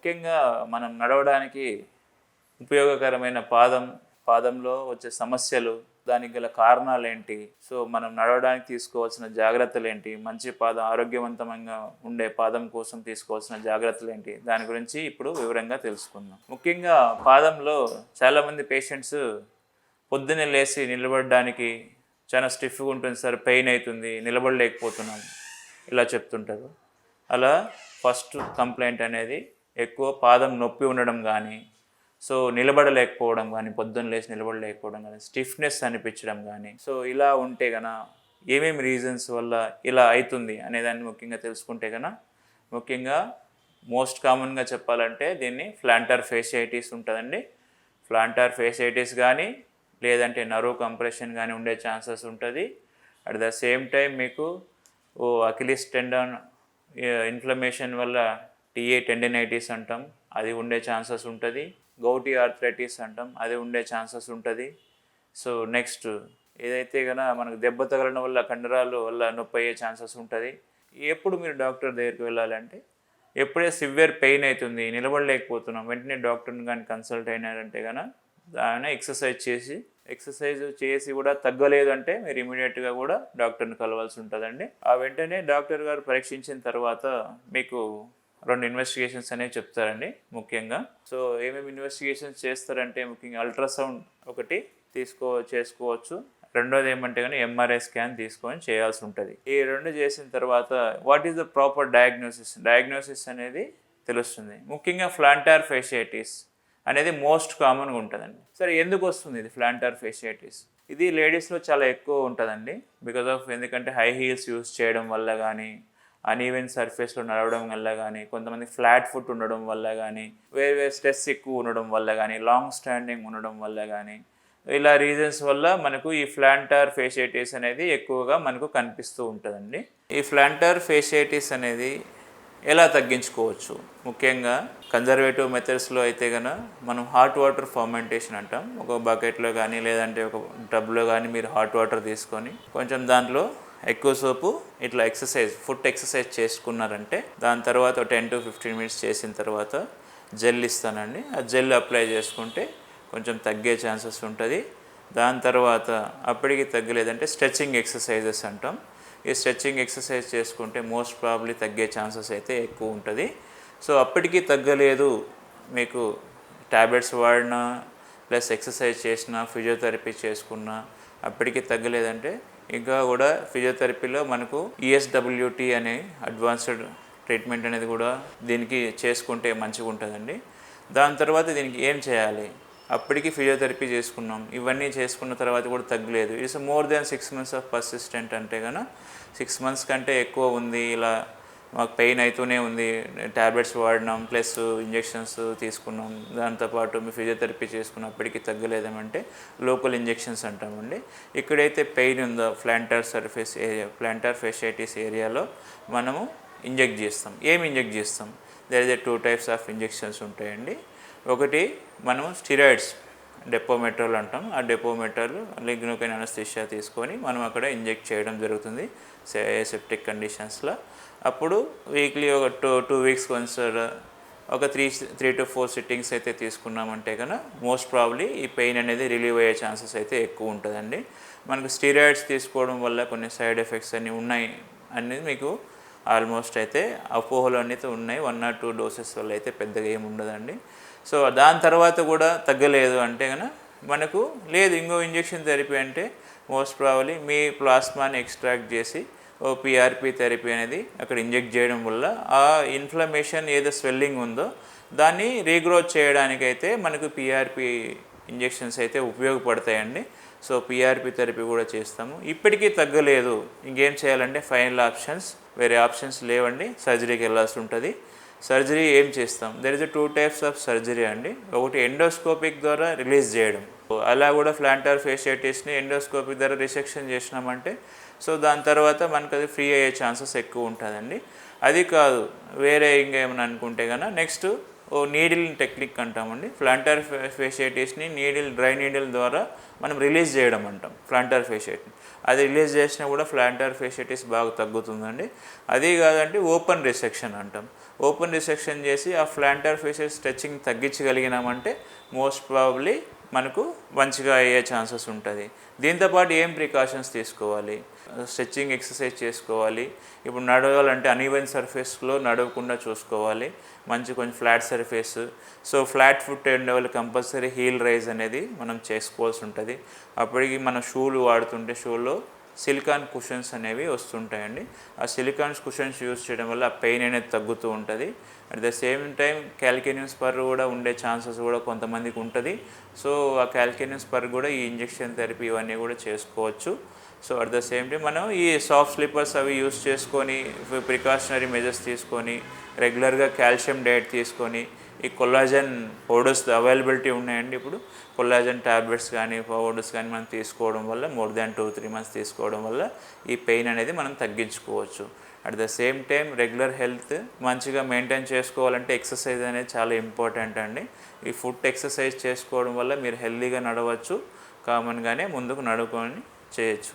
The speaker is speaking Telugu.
ముఖ్యంగా మనం నడవడానికి ఉపయోగకరమైన పాదంలో వచ్చే సమస్యలు, దానికి గల కారణాలు ఏంటి, సో మనం నడవడానికి తీసుకోవాల్సిన జాగ్రత్తలు ఏంటి, మంచి పాదం ఆరోగ్యవంతంగా ఉండే పాదం కోసం తీసుకోవాల్సిన జాగ్రత్తలు ఏంటి, దాని గురించి ఇప్పుడు వివరంగా తెలుసుకుందాం. ముఖ్యంగా పాదంలో చాలామంది పేషెంట్స్ పొద్దున్నే లేచి నిలబడడానికి చాలా స్టిఫ్గా ఉంటుంది సార్, పెయిన్ అవుతుంది, నిలబడలేకపోతున్నాం ఇలా చెప్తుంటారు. అలా ఫస్ట్ కంప్లైంట్ అనేది ఎక్కువ పాదం నొప్పి ఉండడం కానీ, సో నిలబడలేకపోవడం కానీ, పొద్దున్న లేచి నిలబడలేకపోవడం కానీ, స్టిఫ్నెస్ అనిపించడం కానీ, సో ఇలా ఉంటే కనుక ఏమేమి రీజన్స్ వల్ల ఇలా అవుతుంది అనేదాన్ని ముఖ్యంగా తెలుసుకుంటే కనుక, ముఖ్యంగా మోస్ట్ కామన్గా చెప్పాలంటే దీన్ని ప్లాంటార్ ఫేషియైటిస్ ఉంటుందండి. ప్లాంటార్ ఫేషియైటిస్ కానీ లేదంటే నర్వ్ కంప్రెషన్ కానీ ఉండే ఛాన్సెస్ ఉంటుంది. అట్ ద సేమ్ టైం మీకు అకిలిస్ టెండన్ ఇన్ఫ్లమేషన్ వల్ల టీఏ టెండినైటిస్ అంటాం, అది ఉండే ఛాన్సెస్ ఉంటుంది. గౌటీ ఆర్థరైటిస్ అంటాం, అది ఉండే ఛాన్సెస్ ఉంటుంది. సో నెక్స్ట్ ఏదైతే కనుక మనకు దెబ్బ తగలడం వల్ల కండరాలు వల్ల నొప్పి అయ్యే ఛాన్సెస్ ఉంటుంది. ఎప్పుడు మీరు డాక్టర్ దగ్గరికి వెళ్ళాలంటే ఎప్పుడే సివియర్ పెయిన్ అవుతుంది, నిలబడలేకపోతున్నాం, వెంటనే డాక్టర్ని కానీ కన్సల్ట్ అయినారంటే కనుక దాన్ని ఎక్సర్సైజ్ చేసి కూడా తగ్గలేదు అంటే మీరు ఇమీడియట్గా కూడా డాక్టర్ని కలవాల్సి ఉంటుందండి. ఆ వెంటనే డాక్టర్ గారు పరీక్షించిన తర్వాత మీకు 2 ఇన్వెస్టిగేషన్స్ అనేవి చెప్తారండి ముఖ్యంగా. సో ఏమేమి ఇన్వెస్టిగేషన్స్ చేస్తారంటే ముఖ్యంగా అల్ట్రాసౌండ్ ఒకటి చేసుకోవచ్చు. రెండోది ఏమంటే కానీ ఎంఆర్ఐ స్కాన్ తీసుకొని చేయాల్సి ఉంటుంది. ఈ 2 చేసిన తర్వాత what is the proper diagnosis అనేది తెలుస్తుంది. ముఖ్యంగా ప్లాంటార్ ఫేషియైటిస్ అనేది మోస్ట్ కామన్గా ఉంటుందండి. సరే ఎందుకు వస్తుంది ఇది ప్లాంటార్ ఫేషియైటిస్? ఇది లేడీస్లో చాలా ఎక్కువ ఉంటుందండి. బికాజ్ ఆఫ్ ఎందుకంటే హై హీల్స్ యూస్ చేయడం వల్ల కానీ, అన్ఈవెన్ సర్ఫేస్లో నడవడం వల్ల కానీ, కొంతమంది ఫ్లాట్ ఫుట్ ఉండడం వల్ల కానీ, వేరే స్ట్రెస్ ఎక్కువ ఉండడం వల్ల కానీ, లాంగ్ స్టాండింగ్ ఉండడం వల్ల కానీ, ఇలా రీజన్స్ వల్ల మనకు ఈ ప్లాంటార్ ఫేషియైటిస్ అనేది ఎక్కువగా మనకు కనిపిస్తూ ఉంటుందండి. ఈ ప్లాంటార్ ఫేషియైటిస్ అనేది ఎలా తగ్గించుకోవచ్చు? ముఖ్యంగా కన్జర్వేటివ్ మెథడ్స్లో అయితే కనుక మనం హాట్ వాటర్ ఫర్మెంటేషన్ అంటాం. ఒక బకెట్లో కానీ లేదంటే ఒక టబ్లో కానీ మీరు హాట్ వాటర్ తీసుకొని కొంచెం దాంట్లో ఎక్కువ సోపు ఇట్లా ఫుట్ ఎక్సర్సైజ్ చేసుకున్నారంటే దాని తర్వాత 10 to 15 minutes చేసిన తర్వాత జెల్ ఇస్తానండి. ఆ జెల్ అప్లై చేసుకుంటే కొంచెం తగ్గే ఛాన్సెస్ ఉంటుంది. దాని తర్వాత అప్పటికి తగ్గలేదంటే స్ట్రెచ్చింగ్ ఎక్సర్సైజెస్ అంటాం. ఈ స్ట్రెచ్చింగ్ ఎక్సర్సైజ్ చేసుకుంటే మోస్ట్ ప్రాబ్లీ తగ్గే ఛాన్సెస్ అయితే ఎక్కువ ఉంటుంది. సో అప్పటికి తగ్గలేదు, మీకు ట్యాబ్లెట్స్ వాడినా ప్లస్ ఎక్సర్సైజ్ చేసినా ఫిజియోథెరపీ చేసుకున్నా అప్పటికి తగ్గలేదంటే ఇంకా కూడా ఫిజియోథెరపీలో మనకు ESWT అనే అడ్వాన్స్డ్ ట్రీట్మెంట్ అనేది కూడా దీనికి చేసుకుంటే మంచిగా ఉంటుందండి. దాని తర్వాత దీనికి ఏం చేయాలి? అప్పటికి ఫిజియోథెరపీ చేసుకున్నాం, ఇవన్నీ చేసుకున్న తర్వాత కూడా తగ్గలేదు, it's more than 6 months of persistent అంటే కనుక 6 months కంటే ఎక్కువ ఉంది, ఇలా మాకు పెయిన్ అవుతూనే ఉంది, ట్యాబ్లెట్స్ వాడినాం ప్లస్ ఇంజెక్షన్స్ తీసుకున్నాం, దాంతోపాటు మీ ఫిజియోథెరపీ చేసుకున్నప్పటికీ తగ్గలేదేమంటే లోకల్ ఇంజెక్షన్స్ అంటామండి. ఇక్కడైతే పెయిన్ ఉందో ప్లాంటార్ ఫేషియైటిస్ ఏరియాలో మనము ఇంజెక్ట్ చేస్తాం. ఏమి ఇంజెక్ట్ చేస్తాం? There is 2 types of injections ఉంటాయండి. ఒకటి మనం స్టిరాయిడ్స్ డెపోమెట్రాల్ అంటాం. ఆ డెపోమెట్రాల్ లిగ్నోకైన్ అనస్థీషియా తీసుకొని మనం అక్కడ ఇంజెక్ట్ చేయడం జరుగుతుంది సెప్టిక్ కండిషన్స్లో. అప్పుడు వీక్లీ ఒక 2 weeks వన్స్ ఒక 3 to 4 sittings అయితే తీసుకున్నామంటే కనుక మోస్ట్ ప్రాబ్లీ ఈ పెయిన్ అనేది రిలీవ్ అయ్యే ఛాన్సెస్ అయితే ఎక్కువ ఉంటుందండి. మనకు స్టిరాయిడ్స్ తీసుకోవడం వల్ల కొన్ని సైడ్ ఎఫెక్ట్స్ అన్నీ ఉన్నాయి అనేది మీకు ఆల్మోస్ట్ అయితే అపోహలు అనేది ఉన్నాయి. 1 or 2 doses వల్ల అయితే పెద్దగా ఏమి ఉండదండి. సో దాని తర్వాత కూడా తగ్గలేదు అంటే కనుక మనకు లేదు ఇంకో ఇంజెక్షన్ థెరపీ అంటే మోస్ట్ ప్రాబబ్లీ మీ ప్లాస్మాని ఎక్స్ట్రాక్ట్ చేసి PRP థెరపీ అనేది అక్కడ ఇంజెక్ట్ చేయడం వల్ల ఆ ఇన్ఫ్లమేషన్ ఏదో స్వెల్లింగ్ ఉందో దాన్ని రీగ్రోత్ చేయడానికైతే మనకు PRP ఇంజెక్షన్స్ అయితే ఉపయోగపడతాయండి. సో PRP థెరపీ కూడా చేస్తాము. ఇప్పటికీ తగ్గలేదు, ఇంకేం చేయాలంటే ఫైనల్ ఆప్షన్స్, వేరే ఆప్షన్స్ లేవండి, సర్జరీకి వెళ్ళాల్సి ఉంటుంది. సర్జరీ ఏం చేస్తాం? There is 2 types of surgery అండి. ఒకటి ఎండోస్కోపిక్ ద్వారా రిలీజ్ చేయడం, అలా కూడా ప్లాంటార్ ఫేషియైటిస్ని ఎండోస్కోపిక్ ద్వారా రిసెక్షన్ చేసినామంటే సో దాని తర్వాత మనకు అది ఫ్రీ అయ్యే ఛాన్సెస్ ఎక్కువ ఉంటుందండి. అది కాదు వేరే ఇంకేమైనా అనుకుంటే కనుక నెక్స్ట్ నీడిల్ టెక్నిక్ అంటామండి. ప్లాంటార్ ఫేషియైటిస్ని డ్రై నీడిల్ ద్వారా మనం రిలీజ్ చేయడం అంటాం ప్లాంటార్ ఫేషియైటిస్. అది రిలీజ్ చేసినా కూడా ప్లాంటార్ ఫేషియైటిస్ బాగా తగ్గుతుందండి. అది కాదంటే ఓపెన్ రిసెక్షన్ అంటాం. ఓపెన్ రిసెక్షన్ చేసి ఆ ప్లాంటర్ ఫేషియల్ స్ట్రెచ్చింగ్ తగ్గించగలిగినామంటే మోస్ట్ ప్రాబబ్లీ మనకు మంచిగా అయ్యే ఛాన్సెస్ ఉంటుంది. దీంతోపాటు ఏం ప్రికాషన్స్ తీసుకోవాలి? స్ట్రెచ్చింగ్ ఎక్సర్సైజ్ చేసుకోవాలి. ఇప్పుడు నడవాలంటే అన్ఈవెన్ సర్ఫేస్లో నడవకుండా చూసుకోవాలి. కొంచెం flat surface. So flat foot ఉండే వాళ్ళు కంపల్సరీ హీల్ రైజ్ అనేది మనం చేసుకోవాల్సి ఉంటుంది. అప్పటికి మనం షూలు వాడుతుంటే షూలో సిలికాన్ కుషన్స్ అనేవి వస్తుంటాయండి. ఆ సిలికాన్ కుషన్స్ యూజ్ చేయడం వల్ల ఆ పెయిన్ అనేది తగ్గుతూ ఉంటుంది. At the same time calcaneum spur కూడా ఉండే ఛాన్సెస్ కూడా కొంతమందికి ఉంటుంది. సో ఆ క్యాల్కేనియం స్పర్ కూడా ఈ ఇంజెక్షన్ థెరపీ ఇవన్నీ కూడా చేసుకోవచ్చు. So at the same time మనం ఈ సాఫ్ట్ స్లీపర్స్ అవి యూజ్ చేసుకొని ప్రికాషనరీ మెజర్స్ తీసుకొని రెగ్యులర్గా కాల్షియం డైట్ తీసుకొని ఈ కొల్లాజన్ పౌడర్స్ అవైలబిలిటీ ఉన్నాయండి. ఇప్పుడు కొల్లాజన్ ట్యాబ్లెట్స్ కానీ పౌడర్స్ కానీ మనం తీసుకోవడం వల్ల మోర్ దాన్ 2-3 మంత్స్ తీసుకోవడం వల్ల ఈ పెయిన్ అనేది మనం తగ్గించుకోవచ్చు. At the same time regular health మంచిగా మెయింటైన్ చేసుకోవాలంటే ఎక్సర్సైజ్ అనేది చాలా ఇంపార్టెంట్ అండి. ఈ ఫుట్ ఎక్సర్సైజ్ చేసుకోవడం వల్ల మీరు హెల్తీగా నడవచ్చు, కామన్గానే ముందుకు నడుకొని చేయొచ్చు.